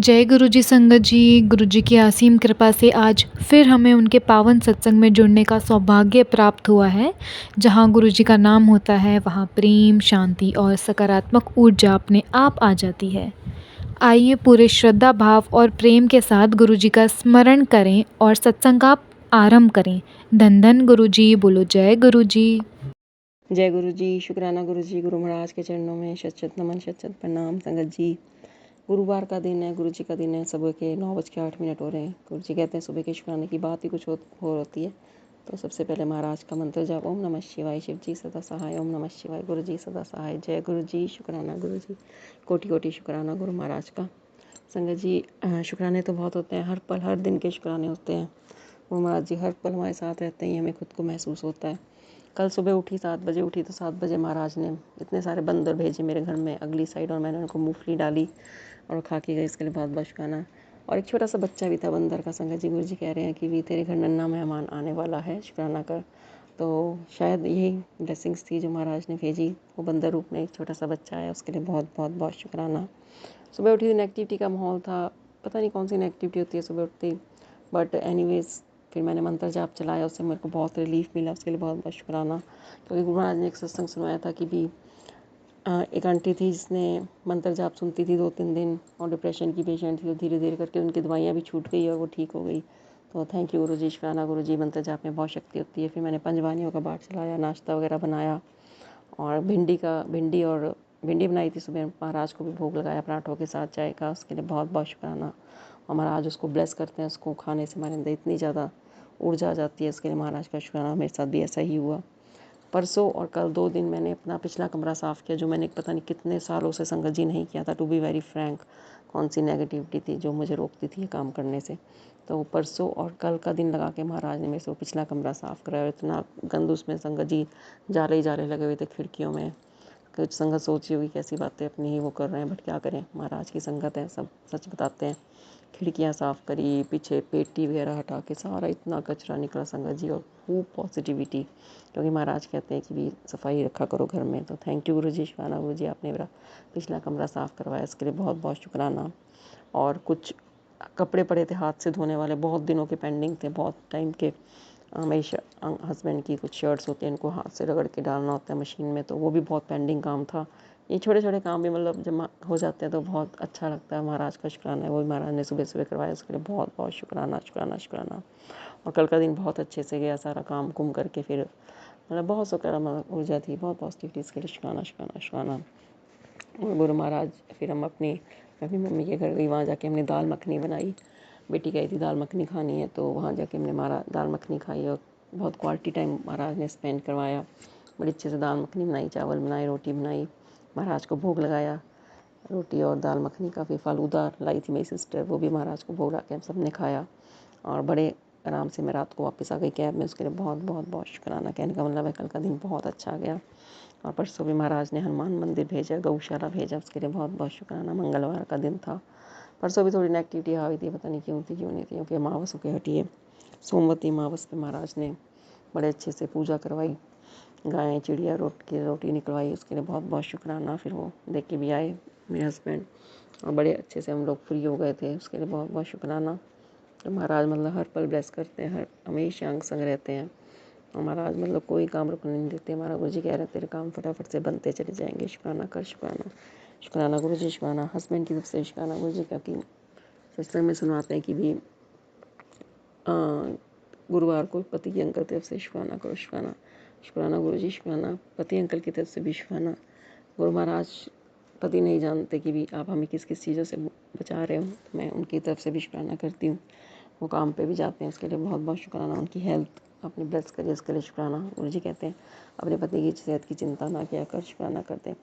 जय गुरु जी संगत जी। गुरु जी की असीम कृपा से आज फिर हमें उनके पावन सत्संग में जुड़ने का सौभाग्य प्राप्त हुआ है। जहाँ गुरु जी का नाम होता है वहाँ प्रेम, शांति और सकारात्मक ऊर्जा अपने आप आ जाती है। आइए पूरे श्रद्धा भाव और प्रेम के साथ गुरु जी का स्मरण करें और सत्संग का आरंभ करें। धन धन गुरु जी, बोलो जय गुरु जी। जय गुरु जी। शुक्राना गुरु जी। गुरु महाराज के चरणों में शत शत नमन, शत शत प्रणाम। संगत जी, गुरुवार का दिन है, गुरु जी का दिन है। सुबह के 9:08 हो रहे हैं। गुरु जी कहते हैं सुबह के शुक्राने की बात ही कुछ हो होती है। तो सबसे पहले महाराज का मंत्र जाप, ओम नमः शिवाय। शिव जी सदा सहाय, ओम नमः शिवाय। गुरु जी सदा सहाय। जय गुरु जी। शुक्राना गुरु जी। कोटि कोटि शुक्राना गुरु महाराज का। संगत जी, शुक्राने तो बहुत होते हैं, हर पल हर दिन के शुक्राने होते हैं। गुरु महाराज जी हर पल हमारे साथ रहते हैं, हमें खुद को महसूस होता है। कल सुबह उठी 7 बजे उठी तो 7 बजे महाराज ने इतने सारे बंदर भेजे मेरे घर में अगली साइड, और मैंने उनको मूंगफली डाली और खा के गए। इसके लिए बहुत बहुत शुक्राना। और एक छोटा सा बच्चा भी था बंदर का। संगत जी, गुरु जी कह रहे हैं कि भी तेरे घर नन्हा मेहमान आने वाला है, शुक्राना कर। तो शायद यही ब्लेसिंग्स थी जो महाराज ने भेजी। वो बंदर रूप में एक छोटा सा बच्चा है, उसके लिए बहुत बहुत बहुत शुक्राना। सुबह उठी तो नेगेटिविटी का माहौल था, पता नहीं कौन सी नेगेटिविटी होती है सुबह उठती, बट एनीवेज फिर मैंने मंत्र जाप चलाया, उससे मेरे को बहुत रिलीफ मिला। उसके लिए बहुत बहुत शुक्राना। क्योंकि गुरु महाराज ने एक सत्संग सुनाया था कि भी एक आंटी थी जिसने मंत्र जाप सुनती थी 2-3 दिन, और डिप्रेशन की पेशेंट थी। तो धीरे धीरे करके उनकी दवाइयाँ भी छूट गई और वो ठीक हो गई। तो थैंक यू गुरु जी, शुक्राना गुरु जी। मंत्र जाप में बहुत शक्ति होती है। फिर मैंने पंचवानियों का पाठ चलाया, नाश्ता वगैरह बनाया, और भिंडी बनाई थी सुबह। महाराज को भी भोग लगाया पराठों के साथ चाय का। उसके लिए बहुत बहुत शुक्राना। और महाराज उसको ब्लेस करते हैं, उसको खाने से हमारे अंदर इतनी ज़्यादा ऊर्जा आ जाती है। इसके लिए महाराज का शुक्राना। मेरे साथ भी ऐसा ही हुआ। परसों और कल 2 दिन मैंने अपना पिछला कमरा साफ़ किया, जो मैंने पता नहीं कितने सालों से संगत जी नहीं किया था। टू बी वेरी फ्रैंक, कौन सी नेगेटिविटी थी जो मुझे रोकती थी काम करने से। तो परसों और कल का दिन लगा के महाराज ने मेरे से वो पिछला कमरा साफ़ कराया। इतना गंद उसमें संगत जी जाले लगे हुए थे खिड़कियों में। कुछ संगत सोची होगी कैसी बातें अपनी ही वो कर रहे हैं, बट क्या करें, महाराज की संगत है, सब सच बताते हैं। खिड़कियाँ साफ़ करी, पीछे पेटी वगैरह हटा के सारा इतना कचरा निकला संगत जी, और खूब पॉजिटिविटी। क्योंकि महाराज कहते हैं कि भी सफाई रखा करो घर में। तो थैंक यू गुरु जी, शुक्राना गुरु जी, आपने मेरा पिछला कमरा साफ़ करवाया, इसके लिए बहुत बहुत शुक्राना। और कुछ कपड़े पड़े थे हाथ से धोने वाले, बहुत दिनों के पेंडिंग थे, बहुत टाइम के। मेरे हस्बैंड की कुछ शर्ट्स होती हैं, इनको हाथ से रगड़ के डालना होता है मशीन में, तो वो भी बहुत पेंडिंग काम था। ये छोटे छोटे काम भी मतलब जब हो जाते हैं तो बहुत अच्छा लगता है। महाराज का शुक्राना है, वो भी महाराज ने सुबह सुबह करवाया, उसके लिए बहुत बहुत शुक्राना शुक्राना शुक्राना। और कल का दिन बहुत अच्छे से गया, सारा काम कुम करके फिर मतलब बहुत सकारात्मक ऊर्जा थी, बहुत पॉजिटिविटी। इसके लिए शुक्राना शुक्राना शुक्राना। और गुरु महाराज फिर हम अपनी मम्मी के घर गई, वहाँ जाके हमने दाल मखनी बनाई। बेटी कही थी दाल मखनी खानी है, तो वहाँ जाके हमने दाल मखनी खाई, और बहुत क्वालिटी टाइम महाराज ने स्पेंड करवाया। बड़ी अच्छे से दाल मखनी बनाई, चावल बनाए, रोटी बनाई, महाराज को भोग लगाया। रोटी और दाल मखनी का। फिर फालूदा लाई थी मेरी सिस्टर, वो भी महाराज को भोग ला के हम सब ने खाया, और बड़े आराम से मैं रात को वापस आ गई कैब में। उसके लिए बहुत बहुत बहुत शुक्राना। कहने का मतलब है कल का दिन बहुत अच्छा गया। और परसों भी महाराज ने हनुमान मंदिर भेजा, गौशाला भेजा, उसके लिए बहुत बहुत शुक्राना। मंगलवार का दिन था। परसों भी थोड़ी नेगेटिविटी आ गई थी, पता नहीं क्यों थी क्यों नहीं थी, क्योंकि अमावस होकर हटी है। सोमवती अमावस पे महाराज ने बड़े अच्छे से पूजा करवाई, गाय चिड़िया रोटी निकलवाई, उसके लिए बहुत बहुत शुक्राना। फिर वो देख के भी आए मेरे हस्बैंड, और बड़े अच्छे से हम लोग फ्री हो गए थे, उसके लिए बहुत बहुत शुक्राना। तो महाराज मतलब हर पल ब्लेस करते हैं, हर हमेशा अंग संग रहते हैं। और महाराज मतलब कोई काम रुकने नहीं देते। हमारा गुरु जी कह रहे हैं तेरे काम फटाफट से बनते चले जाएंगे, शुक्राना कर शुक्राना। शुक्राना गुरु जी, शुक्राना। हस्बैंड की तरफ से शुक्राना गुरु जी, क्योंकि सत्संग में सुनाते हैं कि भी गुरुवार को पति की अंकल की तरफ से शुक्राना करो, शुक्राना। शुक्राना गुरु जी, शुक्राना। पति अंकल की तरफ से भी शुक्राना। गुरु महाराज पति नहीं जानते कि भी आप हमें किस किस चीज़ों से बचा रहे हो, तो मैं उनकी तरफ से भी शुक्राना करती हूँ। वो काम पे भी जाते हैं, उसके लिए बहुत बहुत शुक्राना। उनकी हेल्थ अपनी ब्लेस करिए, उसके लिए शुक्राना। गुरु जी कहते हैं अपने पति की सेहत की चिंता ना किया कर, शुक्राना करते हैं।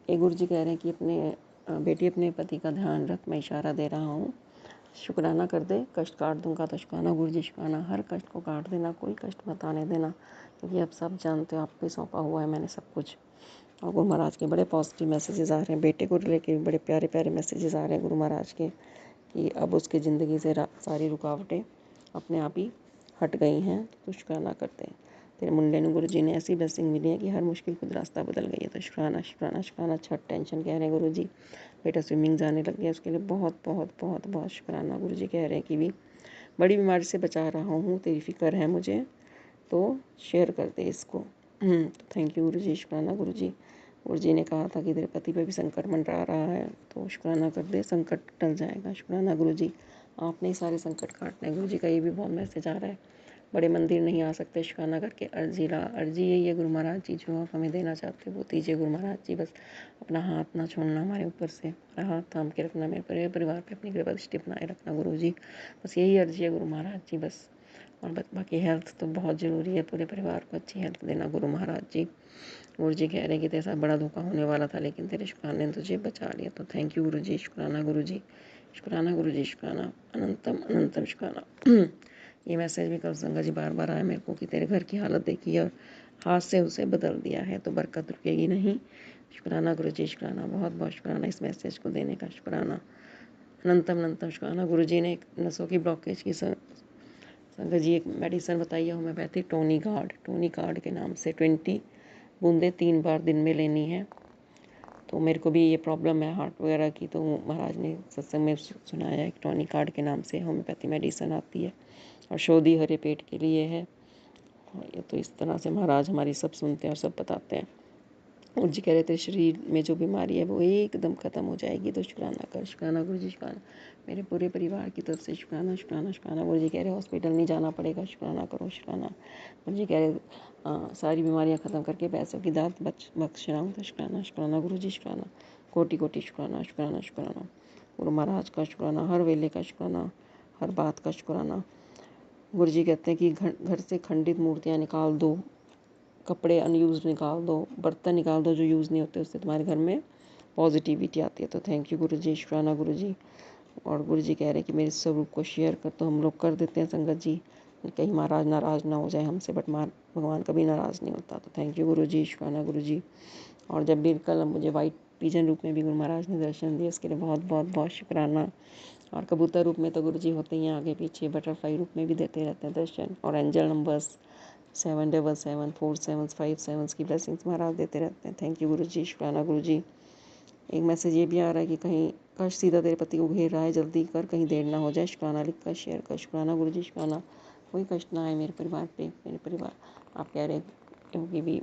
एक गुरु जी कह रहे हैं कि बेटी अपने पति का ध्यान रख, मैं इशारा दे रहा हूँ, शुक्राना कर दे, कष्ट काट दूंगा। तो शुक्राना गुरु जी, शुक्राना। हर कष्ट को काट देना, कोई कष्ट मत आने देना, क्योंकि अब सब जानते हो आप पे सौंपा हुआ है मैंने सब कुछ। और गुरु महाराज के बड़े पॉजिटिव मैसेजेस आ रहे हैं, बेटे को लेके बड़े प्यारे प्यारे मैसेजेस आ रहे हैं गुरु महाराज के, कि अब उसकी ज़िंदगी से सारी रुकावटें अपने आप ही हट गई हैं। तो शुक्राना करते हैं। तेरे मुंडे ने गुरु जी ने ऐसी ब्लेसिंग मिली है कि हर मुश्किल खुद रास्ता बदल गई है। तो शुक्राना शुक्राना शुक्राना। छठ टेंशन कह रहे हैं गुरु जी, बेटा स्विमिंग जाने लग गया, उसके लिए बहुत बहुत बहुत बहुत शुक्राना। गुरु जी कह रहे हैं कि भी बड़ी बीमारी से बचा रहा हूँ, तेरी फिक्र है मुझे, तो शेयर कर दे इसको। तो थैंक यू गुरु जी, शुक्राना गुरु जी। गुरु जी ने कहा था कि तेरे पति पे भी संकट मंडरा रहा है, तो शुक्राना कर दे, संकट टल जाएगा। शुक्राना गुरु जी, आपने ही सारे संकट काटने हैं। गुरु जी का ये भी बहुत मैसेज आ रहा है, बड़े मंदिर नहीं आ सकते, शुक्राना करके अर्जी यही है गुरु महाराज जी, जो आप हमें देना चाहते हो वो दीजिए गुरु महाराज जी। बस अपना हाथ ना छोड़ना हमारे ऊपर से, अपना हाथ थाम के रखना, मेरे पूरे परिवार पे अपनी कृपा दृष्टि बनाए रखना गुरु जी। बस यही अर्जी है गुरु महाराज जी बस। और बाकी हेल्थ तो बहुत ज़रूरी है, पूरे परिवार को अच्छी हेल्थ देना गुरु महाराज जी। गुरु जी कह रहे हैं कि तेरे साथ बड़ा धोखा होने वाला था, लेकिन तेरे शुक्राने ने तुझे बचा लिया। तो थैंक यू गुरु जी, शुक्राना गुरु जी, शुक्राना गुरु जी, शुक्राना, अनंतम अनंतम शुक्राना। ये मैसेज भी कल संगा जी बार बार आया मेरे को कि तेरे घर की हालत देखी और हाथ से उसे बदल दिया है, तो बरकत रुकेगी नहीं। शुक्राना गुरु जी, शुक्राना, बहुत बहुत शुक्राना इस मैसेज को देने का, शुक्राना, अनंतम अनंतम शुक्राना। गुरु जी ने एक नसों की ब्लॉकेज की संगत जी एक मेडिसिन बताई है होम्योपैथिक, टोनी गार्ड के नाम से 20 बूंदें 3 बार दिन में लेनी है। तो मेरे को भी ये प्रॉब्लम है हार्ट वगैरह की, तो महाराज ने सत्संग में सुनाया है, टोनी गार्ड के नाम से होम्योपैथी मेडिसिन आती है और शोधी हरे पेट के लिए है। और ये तो इस तरह से महाराज हमारी सब सुनते हैं और सब बताते हैं। और जी कह रहे थे शरीर में जो बीमारी है वो एकदम ख़त्म हो जाएगी, तो शुक्राना कर, शुक्राना गुरु जी, शुक्राना मेरे पूरे परिवार की तरफ से, शुक्राना शुक्राना शुक्राना। गुरु जी कह रहे हॉस्पिटल नहीं जाना पड़ेगा, शुक्राना करो, शुक्राना। गुरु जी कह रहे सारी बीमारियां ख़त्म करके पैसों की दात बख्श रहा हूँ, तो शुक्राना शुक्राना गुरु जी, शुक्राना, कोटि कोटि शुक्राना शुक्राना शुक्राना। गुरु महाराज का शुक्राना, हर वेले का शुक्राना, हर बात का शुक्राना। गुरु जी कहते हैं कि घर से खंडित मूर्तियाँ निकाल दो, कपड़े अनयूज निकाल दो, बर्तन निकाल दो जो यूज़ नहीं होते, उससे तुम्हारे घर में पॉजिटिविटी आती है। तो थैंक यू गुरु जी, शुक्राना गुरु जी। और गुरु जी कह रहे हैं कि मेरे स्वरूप को शेयर कर, तो हम लोग कर देते हैं संगत जी, कहीं महाराज नाराज़ ना हो जाए हमसे, बट भगवान कभी नाराज़ नहीं होता। तो थैंक यू गुरु जी, शुक्राना गुरु जी। और जब भी कल मुझे वाइट पिजन रूप में भी गुरु महाराज ने दर्शन दिए, उसके लिए बहुत बहुत बहुत शुक्राना। और कबूतर रूप में तो गुरु जी होते ही हैं आगे पीछे, बटरफ्लाई रूप में भी देते रहते हैं दर्शन। और एंजल नंबर्स 777 4 7 5 7 की ब्लेसिंग्स महाराज देते रहते हैं। थैंक यू गुरु जी, शुक्राना गुरु जी। एक मैसेज ये भी आ रहा है कि कहीं कष्ट सीधा तेरे पति को घेर रहा है, जल्दी कर, कहीं देर ना हो जाए, शुक्राना लिख कर शेयर कर। शुक्राना गुरु जी, शुक्राना, कोई कष्ट ना आए मेरे परिवार पे, मेरे परिवार आप कह रहे क्योंकि भी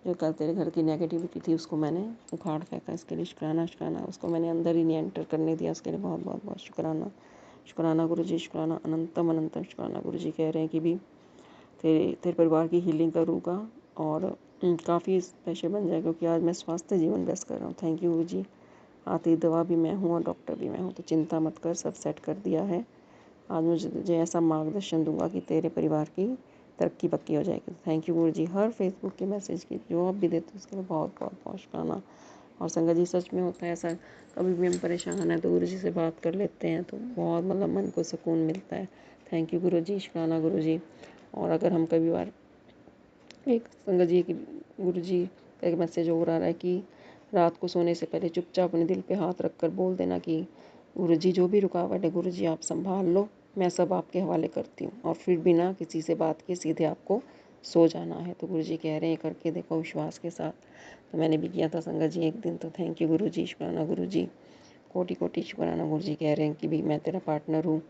जो कल तेरे घर की नेगेटिविटी थी उसको मैंने उखाड़ फेंका, इसके लिए शुक्राना शुक्राना। उसको मैंने अंदर ही नहीं एंटर करने दिया, उसके लिए बहुत बहुत बहुत शुक्राना, शुक्राना गुरु जी, शुक्राना, अनंतम अनंतम शुक्राना। गुरु जी कह रहे हैं कि भी तेरे परिवार की हीलिंग करूँगा और काफ़ी स्पेशल बन जाएगा, क्योंकि आज मैं स्वास्थ्य जीवन व्यस्त कर रहा हूँ। थैंक यू गुरु जी। आती दवा भी मैं हूँ और डॉक्टर भी मैं हूँ, तो चिंता मत कर, सब सेट कर दिया है। आज मुझे ऐसा मार्गदर्शन दूंगा कि तेरे परिवार की तरक्की पक्की हो जाएगी। तो thank you Guru ji. Her Facebook के मैसेज की जो आप भी देते हो उसके लिए बहुत बहुत बहुत शुक्राना। और संगत जी सच में होता है ऐसा, कभी भी हम परेशान हैं तो गुरु जी से बात कर लेते हैं तो बहुत मतलब मन को सुकून मिलता है। थैंक यू गुरु जी, शुक्राना गुरु जी। और अगर हम कभी बार एक संगत जी की गुरु जी का एक मैसेज और आ रहा है कि रात को सोने से पहले चुपचाप अपने दिल पे हाथ रख कर बोल देना कि गुरु जी जो भी रुकावट है गुरु जी आप संभाल लो, मैं सब आपके हवाले करती हूँ। और फिर बिना किसी से बात किए सीधे आपको सो जाना है। तो गुरु जी कह रहे हैं करके देखो विश्वास के साथ। तो मैंने भी किया था संगत जी एक दिन। तो थैंक यू गुरु जी, शुक्राना गुरु जी, कोटि कोटि शुक्राना। गुरु जी कह रहे हैं कि भी मैं तेरा पार्टनर हूँ,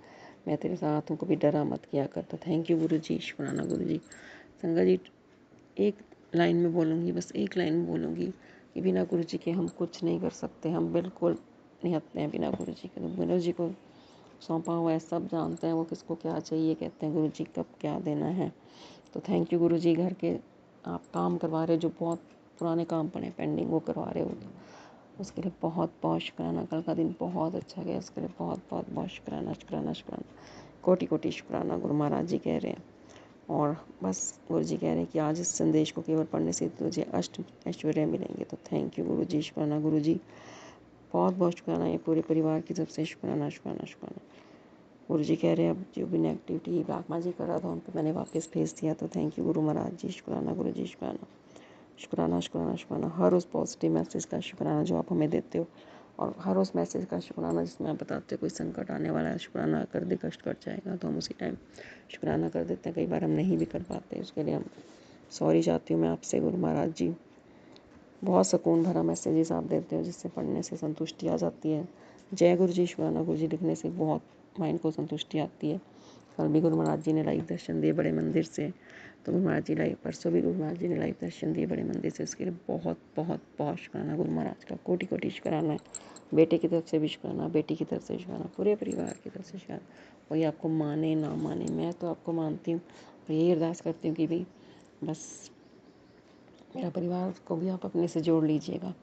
मैं तेरे साथ हूँ, कभी डरा मत किया कर। तो थैंक यू गुरु जी, शुक्राना गुरु जी। संगत जी एक लाइन में बोलूँगी, बस एक लाइन में बोलूँगी कि बिना गुरु जी के हम कुछ नहीं कर सकते, हम बिल्कुल निहत्ते हैं बिना गुरु जी के। तो गुरु जी को सौंपा हुआ है, सब जानते हैं वो किसको क्या चाहिए, कहते हैं गुरु जी कब क्या देना है। तो थैंक यू गुरु जी। घर के आप काम करवा रहे, जो बहुत पुराने काम पड़े पेंडिंग वो करवा रहे हो, तो उसके लिए बहुत बहुत शुक्राना। कल का दिन बहुत अच्छा गया, उसके लिए बहुत बहुत बहुत शुक्राना शुक्राना शुक्राना, कोटि कोटि शुक्राना गुरु महाराज जी कह रहे हैं। और बस गुरु जी कह रहे हैं कि आज इस संदेश को केवल पढ़ने से तुझे अष्ट ऐश्वर्य मिलेंगे। तो थैंक यू गुरु जी, शुक्राना गुरु जी, बहुत बहुत शुक्राना। ये पूरे परिवार की तरफ से शुक्राना शुक्राना शुक्राना। गुरु जी कह रहे हैं अब जो भी नेगेटिविटी ब्लैक जी कर रहा था उन पर मैंने वापस भेज दिया। तो थैंक यू गुरु महाराज जी, शुक्राना गुरु जी, शुक्राना शुक्राना शुक्राना शुक्राना। हर उस पॉजिटिव मैसेज का शुक्राना जो आप हमें देते हो, और हर उस मैसेज का शुक्राना जिसमें आप बताते हो कोई संकट आने वाला है, शुक्राना कर दे, कष्ट कट जाएगा, तो हम उसी टाइम शुक्राना कर देते हैं। कई बार हम नहीं भी कर पाते, उसके लिए हम सॉरी चाहती हूँ मैं आपसे गुरु महाराज जी। बहुत सुकून भरा मैसेजेस आप देते हो जिससे पढ़ने से संतुष्टि आ जाती है। जय गुरु जी, शुक्राना गुरु जी लिखने से बहुत माइंड को संतुष्टि आती है। कल भी गुरु महाराज जी ने लाइव दर्शन दिए बड़े मंदिर से, तो गुरु महाराज जी लाइव, परसों भी गुरु महाराज जी ने लाइव दर्शन दिए बड़े मंदिर से, उसके लिए बहुत बहुत बहुत शुक्राना गुरु महाराज का, कोटि कोटि शुक्राना है। बेटे की तरफ से भी शुक्राना, बेटी की तरफ से शुक्राना, पूरे परिवार की तरफ से शुक्राना। कोई आपको माने ना माने, मैं तो आपको मानती हूँ और यही अरदास करती हूँ कि भाई बस मेरा परिवार को भी आप अपने से जोड़ लीजिएगा।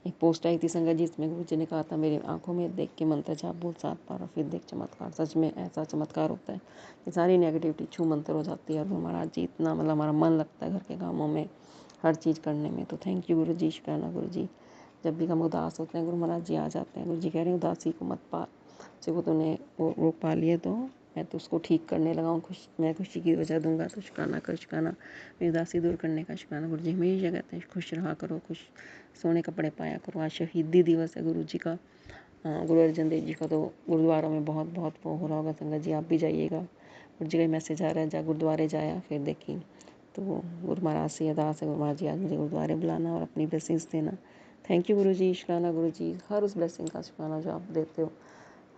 एक पोस्ट आई थी संगत जी, इसमें गुरु जी ने कहा था मेरी आंखों में देख के मंत्र जाप बोल 7 बार और फिर देख चमत्कार। सच में ऐसा चमत्कार होता है कि सारी नेगेटिविटी छू मंतर हो जाती है। और गुरु महाराज जी इतना मतलब हमारा मन लगता है घर के कामों में, हर चीज़ करने में। तो थैंक यू गुरु जी, शुक्राना गुरु जी। जब भी हम उदास होते हैं गुरु महाराज जी आ जाते हैं। गुरु जी कह रहे हैं उदासी को मत पाल, से वो तूने वो रोक पा लिए तो मैं तो उसको ठीक करने लगा हूँ, मैं खुशी की वजह दूंगा। तो शुक्राना कर, शुक्राना मेरी उदासी दूर करने का शुक्राना। गुरु जी हमेशा कहते हैं खुश रहा करो, खुश सोने कपड़े पाया करो। आज शहीदी दिवस है गुरु जी का, गुरु अर्जन देव जी का। तो गुरुद्वारा में बहुत बहुत वो हो रहा होगा संगत जी, आप भी जाइएगा। गुरु जी का मैसेज आ रहा है, जा गुरुद्वारे जाया फिर देखी। तो गुरु महाराज से अरदास है, गुरु महाराज जी आज मुझे गुरुद्वारे बुलाना और अपनी ब्लेसिंग्स देना। थैंक यू गुरु जी, शुक्राना गुरु जी। हर उस ब्लेसिंग का शुक्राना जो आप देते हो,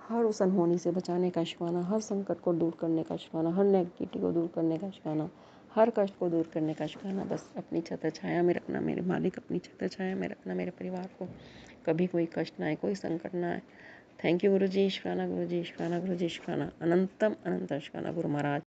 हर उस अनहोनी से बचाने का शुक्राना, हर संकट को दूर करने का शुक्राना, हर नेगेटिविटी को दूर करने का शुक्राना, हर कष्ट को दूर करने का शुक्राना। बस अपनी छत्र छाया में रखना मेरे मालिक, अपनी छत्र छाया में रखना मेरे परिवार को, कभी कोई कष्ट ना आए, कोई संकट ना आए। थैंक यू गुरु जी, शुक्राना गुरु जी, शुक्राना गुरु जी, शुक्राना, अनंतम अनंत शुक्राना गुरु महाराज।